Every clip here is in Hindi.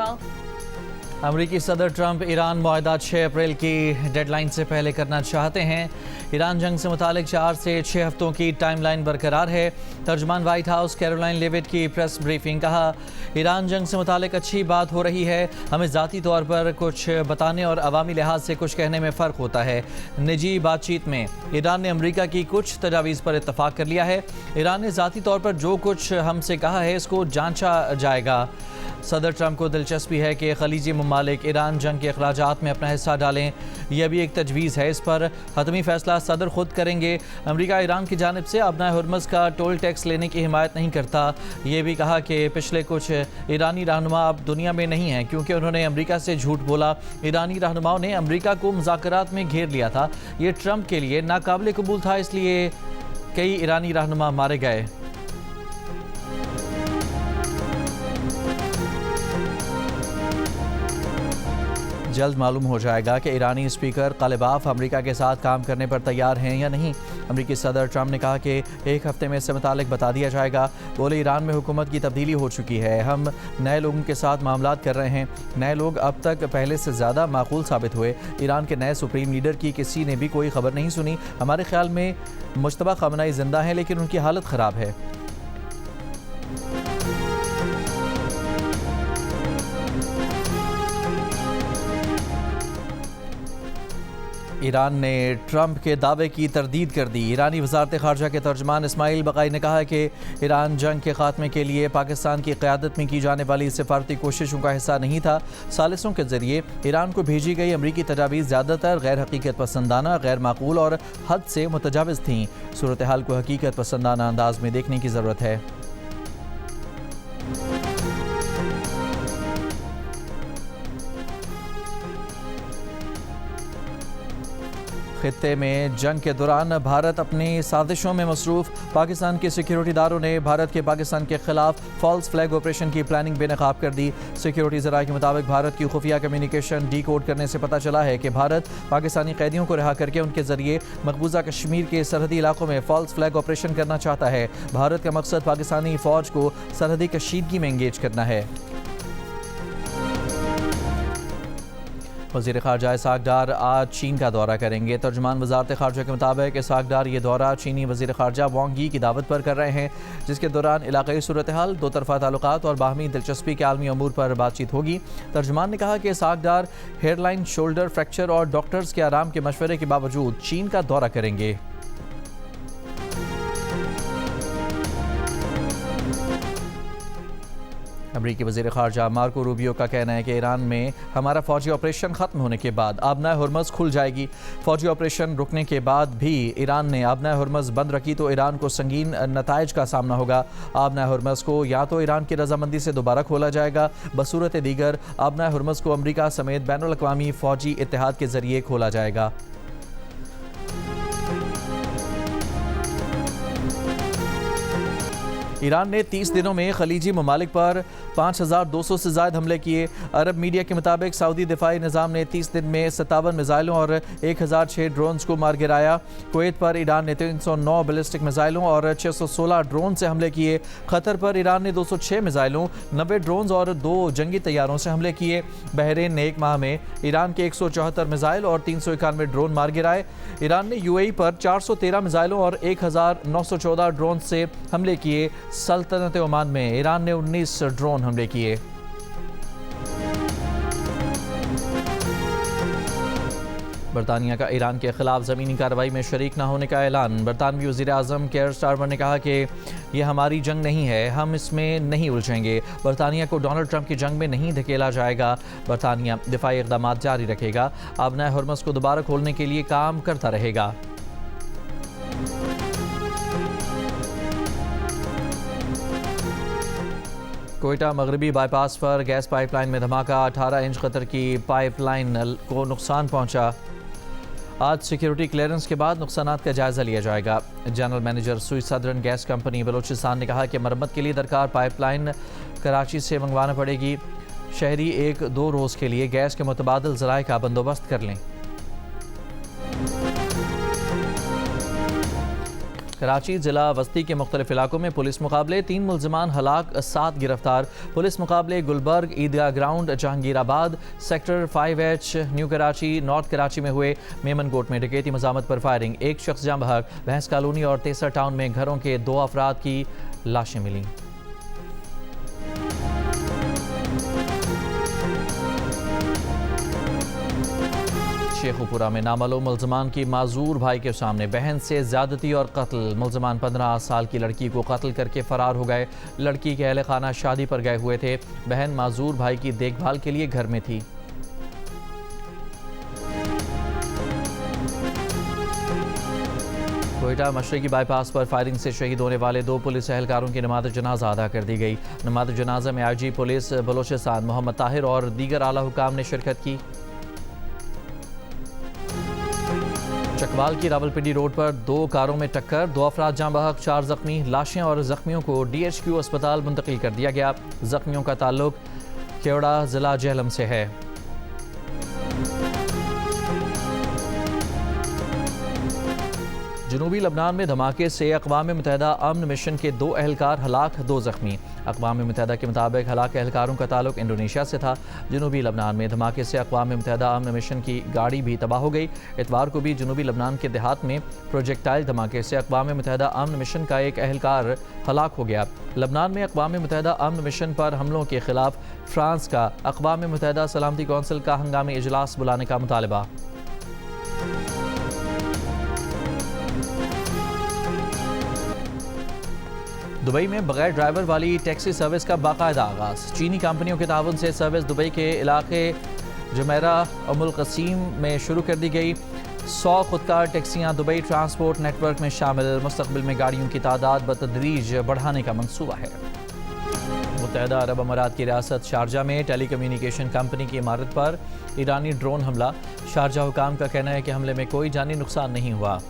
होगा। अमरीकी सदर ट्रंप ईरान मुआहदा 6 अप्रैल की डेडलाइन से पहले करना चाहते हैं। ईरान जंग से मुतालिक 4 से 6 हफ्तों की टाइमलाइन बरकरार है। तर्जमान वाइट हाउस कैरोलाइन लेविट की प्रेस ब्रीफिंग। कहा, ईरान जंग से मुतालिक अच्छी बात हो रही है। हमें ज़ाती तौर पर कुछ बताने और अवामी लिहाज से कुछ कहने में फ़र्क होता है। निजी बातचीत में ईरान ने अमरीका की कुछ तजावीज़ पर इत्तफाक कर लिया है। ईरान ने ज़ाती तौर पर जो कुछ हमसे कहा है इसको जांचा जाएगा। सदर ट्रंप को दिलचस्पी है कि खलीजी ममालिक ईरान जंग के अखराजात में अपना हिस्सा डालें। यह भी एक तजवीज़ है। इस पर हतमी फैसला सदर खुद करेंगे। अमरीका ईरान की जानिब से अपना हुर्मज़ का टोल टैक्स लेने की हिमायत नहीं करता। ये भी कहा कि पिछले कुछ ईरानी रहनुमा अब दुनिया में नहीं हैं क्योंकि उन्होंने अमरीका से झूठ बोला। ईरानी रहनुमाओं ने अमरीका को मुज़ाकरात में घेर लिया था। ये ट्रंप के लिए नाकाबिल कबूल था, इसलिए कई ईरानी रहनुमा मारे गए। जल्द मालूम हो जाएगा कि ईरानी स्पीकर कालिबाफ अमरीका के साथ काम करने पर तैयार हैं या नहीं। अमरीकी सदर ट्रंप ने कहा कि एक हफ्ते में इससे मुतालिक बता दिया जाएगा। बोले, ईरान में हुकूमत की तब्दीली हो चुकी है। हम नए लोगों के साथ मामलात कर रहे हैं। नए लोग अब तक पहले से ज़्यादा माकूल साबित हुए। ईरान के नए सुप्रीम लीडर की किसी ने भी कोई खबर नहीं सुनी। हमारे ख्याल में मुश्तबा खमनाई जिंदा हैं लेकिन उनकी हालत ख़राब है। ईरान ने ट्रंप के दावे की तरदीद कर दी। ईरानी वज़ारत ख़ारजा के तर्जमान इस्माइल बक़ाई ने कहा कि ईरान जंग के ख़ात्मे के लिए पाकिस्तान की क़यादत में की जाने वाली सिफारती कोशिशों का हिस्सा नहीं था। सालिसों के ज़रिए ईरान को भेजी गई अमरीकी तजावीज़ ज़्यादातर गैर हकीकत पसंदाना, गैर माकूल और हद से मुतजाविज़ थीं। सूरत हाल को हकीकत पसंदाना अंदाज में देखने की ज़रूरत है। खित्ते में जंग के दौरान भारत अपनी साजिशों में मसरूफ़। पाकिस्तान के सिक्योरिटी दारों ने भारत के पाकिस्तान के खिलाफ फॉल्स फ्लैग ऑपरेशन की प्लानिंग बेनकाब कर दी। सिक्योरिटी ज़राए के मुताबिक भारत की खुफिया कम्युनिकेशन डी कोड करने से पता चला है कि भारत पाकिस्तानी कैदियों को रिहा करके उनके ज़रिए मकबूजा कश्मीर के सरहदी इलाकों में फॉल्स फ्लैग ऑपरेशन करना चाहता है। भारत का मकसद पाकिस्तानी फ़ौज को सरहदी कशीदगी में इंगेज करना है। वज़ीर ख़ारजा इसहाक़ डार आज चीन का दौरा करेंगे। तर्जुमान वज़ारत ख़ारजा के मुताबिक इसहाक़ डार ये दौरा चीनी वज़ीर ख़ारजा वांग यी की दावत पर कर रहे हैं, जिसके दौरान इलाक़ाई सूरत हाल, दो तरफ़ा ताल्लुक़ात और बाहमी दिलचस्पी के आलमी अमूर पर बातचीत होगी। तर्जुमान ने कहा कि इसहाक़ डार हेयरलाइन, शोल्डर फ्रैक्चर और डॉक्टर्स के आराम के मशवरे के बावजूद चीन का दौरा करेंगे। अमरीकी वज़ीर ख़ारजा मार्को रूबियो का कहना है कि ईरान में हमारा फ़ौजी ऑपरेशन ख़त्म होने के बाद आबनाए हुर्मज़ खुल जाएगी। फ़ौजी ऑपरेशन रुकने के बाद भी ईरान ने आबनाए हुर्मज़ बंद रखी तो ईरान को संगीन नताइज का सामना होगा। आबनाए हुर्मज़ को या तो ईरान की रजामंदी से दोबारा खोला जाएगा, बसूरत दीगर आबनाए हुर्मज़ को अमरीका समेत बैनुल अक़वामी फ़ौजी इत्तेहाद के ज़रिए खोला जाएगा। ईरान ने 30 दिनों में खलीजी ममालिक पर 5200 से ज़ायद हमले किए। अरब मीडिया के मुताबिक सऊदी दिफाई निज़ाम ने 30 दिन में 57 मिसाइलों और 1006 ड्रोन्स को मार गिराया। कुवैत पर ईरान ने 309 बैलिस्टिक मिसाइलों और 616 ड्रोन से हमले किए। क़तर पर ईरान ने 206 मिसाइलों, 90 ड्रोन्स और 2 जंगी तैयारों से हमले किए। बहरीन ने एक माह में ईरान के 174 मिसाइल और 391 ड्रोन मार गिराए। ईरान ने यूएई पर 413 मिसाइलों और 1914 ड्रोन से हमले किए। सल्तनत ओमान में ईरान ने 19 ड्रोन हमले किए। बरतानिया का ईरान के खिलाफ ज़मीनी कार्रवाई में शरीक न होने का ऐलान। बरतानवी वज़ीर आज़म केयर स्टारमर ने कहा कि यह हमारी जंग नहीं है, हम इसमें नहीं उलझेंगे। बरतानिया को डोनाल्ड ट्रंप की जंग में नहीं धकेला जाएगा। बरतानिया दिफाई इक़दामात जारी रखेगा, आबनाए हुर्मज़ को दोबारा खोलने के लिए काम करता रहेगा। कोयटा मगरबी बाईपास पर गैस पाइपलाइन में धमाका, 18 इंच कतर की पाइपलाइन को नुकसान पहुंचा। आज सिक्योरिटी क्लियरेंस के बाद नुकसानात का जायज़ा लिया जाएगा। जनरल मैनेजर सुई सदरन गैस कंपनी बलोचिस्तान ने कहा कि मरम्मत के लिए दरकार पाइपलाइन कराची से मंगवाना पड़ेगी। शहरी 1-2 रोज़ के लिए गैस के मुतबादिल ज़राए का बंदोबस्त कर लें। कराची जिला वस्ती के मुख्तलिफ इलाकों में पुलिस मुकाबले, 3 मुल्जिमान हलाक, 7 गिरफ्तार। पुलिस मुकाबले Gulberg, Eidgah ground, Jahangirabad, sector 5H, new Karachi, north Karachi में हुए। मेमन कोट में डकैती मज़ामत पर फायरिंग, 1 शख्स जाँ बहक। भैंस कॉलोनी और तेसर टाउन में घरों के 2 अफराद की लाशें मिली। शेखुपुरा में नामालूम मुल्ज़मान की माजूर भाई के सामने बहन से ज़्यादती और कत्ल। मुल्ज़मान 15 साल की लड़की को कत्ल करके फ़रार हो गए। लड़की के अहले खाना शादी पर गए हुए थे। बहन माजूर भाई की देखभाल के लिए घर में थी। कोयटा मशरकी बाईपास पर फायरिंग से शहीद होने वाले 2 पुलिस एहलकारों की नमाज जनाजा अदा कर दी गई। नमाज जनाजा में IG पुलिस बलोचिस्तान मोहम्मद ताहिर और दीगर आला हुकाम ने शिरकत की। चकवाल की रावलपिंडी रोड पर 2 कारों में टक्कर, 2 अफराद जाँ बहक, 4 जख्मी। लाशें और जख्मियों को DHQ अस्पताल मुंतकिल कर दिया गया। जख्मियों का ताल्लुक केवड़ा जिला जेहलम से है। जनूबी लबनान में धमाके से अक़वाम मुत्तहिदा अमन मिशन के 2 एहलकार हलाक, 2 जख्मी। अक़वाम मुत्तहिदा के मुताबिक हलाक एहलकारों का ताल्लुक इंडोनेशिया से था। जनूबी लबनान में धमाके से अक़वाम मुत्तहिदा अमन मिशन की गाड़ी भी तबाह हो गई। इतवार को भी जनूबी लबनान के देहात में प्रोजेक्टाइल धमाके से अक़वाम मुत्तहिदा अमन मिशन का एक एहलकार हलाक हो गया। लबनान में अक़वाम मुत्तहिदा अमन मिशन पर हमलों के खिलाफ फ्रांस का अक़वाम मुत्तहिदा सलामती कौंसिल का हंगामी इजलास बुलाने का मुतालबा। दुबई में बगैर ड्राइवर वाली टैक्सी सर्विस का बाकायदा आगाज़। चीनी कंपनियों के ताउन से सर्विस दुबई के इलाके जुमेरा उमुल क़सीम में शुरू कर दी गई। 100 खुदकार टैक्सियाँ दुबई ट्रांसपोर्ट नेटवर्क में शामिल। मुस्तक़बिल में गाड़ियों की तादाद बतदरीज बढ़ाने का मंसूबा है। मुत्तहिदा अरब अमारात की रियासत शारजा में टेली कम्युनिकेशन कंपनी की इमारत पर ईरानी ड्रोन हमला। शारजा हुकाम का कहना है कि हमले में कोई जानी नुकसान नहीं हुआ।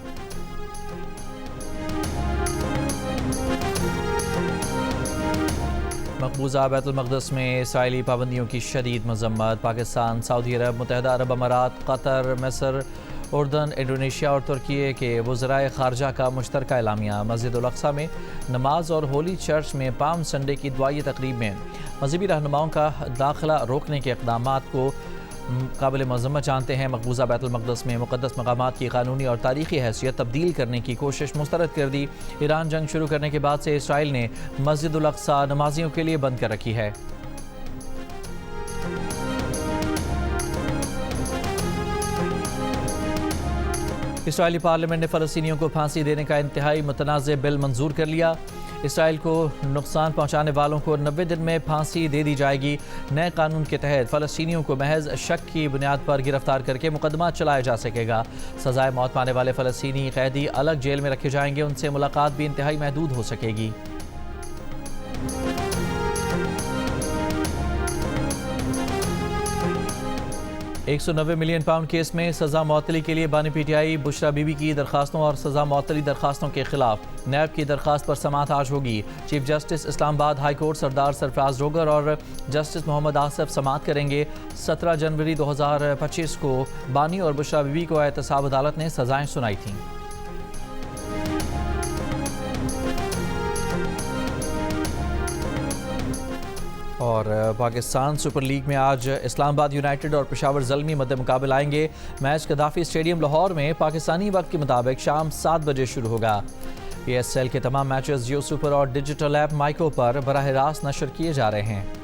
मकबूजा बैतुल मक़दस में इसराइली पाबंदियों की शदीद मज़म्मत। पाकिस्तान, सऊदी अरब, मुत्तहिदा अरब अमारात, कतर, मिस्र, उर्दन, इंडोनेशिया और तुर्की के वज़राए ख़ारजा का मुश्तरका एलामिया। मस्जिद उल अक़सा में नमाज और होली चर्च में पाम संडे की दुआई तकरीब में मज़हबी रहनुमाओं का दाखिला रोकने के इक़दामात को काबिल मज़म्मत जानते हैं। मकबूजा बैतुल मक़दस में मुक़द्दस मक़ामात की क़ानूनी और तारीख़ी हैसियत तब्दील करने की कोशिश मुस्तरद कर दी। ईरान जंग शुरू करने के बाद से इसराइल ने मस्जिद उल अक़सा नमाजियों के लिए बंद कर रखी है। इसराइली पार्लियामेंट ने फ़लस्तीनियों को फांसी देने का इंतहाई मुतनाज़ बिल मंजूर कर लिया। इसराइल को नुकसान पहुंचाने वालों को 90 दिन में फांसी दे दी जाएगी। नए कानून के तहत फ़लस्तीनियों को महज शक की बुनियाद पर गिरफ्तार करके मुकदमा चलाया जा सकेगा। सजाए मौत पाने वाले फ़लस्तीनी कैदी अलग जेल में रखे जाएंगे। उनसे मुलाकात भी इंतहाई महदूद हो सकेगी। £190 मिलियन केस में सज़ा मअतली के लिए बानी PTI बुशरा बीबी की दरखास्तों और सज़ा मअतली दरखास्तों के खिलाफ नैब की दरखास्त पर समाअत आज होगी। Chief justice Islamabad high court Sardar Sarfaraz Dogar और जस्टिस मोहम्मद आसिफ समाअत करेंगे। 17 जनवरी 2025 को बानी और बुशरा बीबी को एहतसाब अदालत ने सज़ाएँ सुनाई थीं। और पाकिस्तान सुपर लीग में आज इस्लामाबाद यूनाइटेड और पेशावर ज़ल्मी मध्य मुकाबला आएंगे। मैच गद्दाफ़ी स्टेडियम लाहौर में पाकिस्तानी वक्त के मुताबिक शाम 7 बजे शुरू होगा। ESL के तमाम मैचेस जियो सुपर और डिजिटल ऐप माइको पर बराह रास्त नशर किए जा रहे हैं।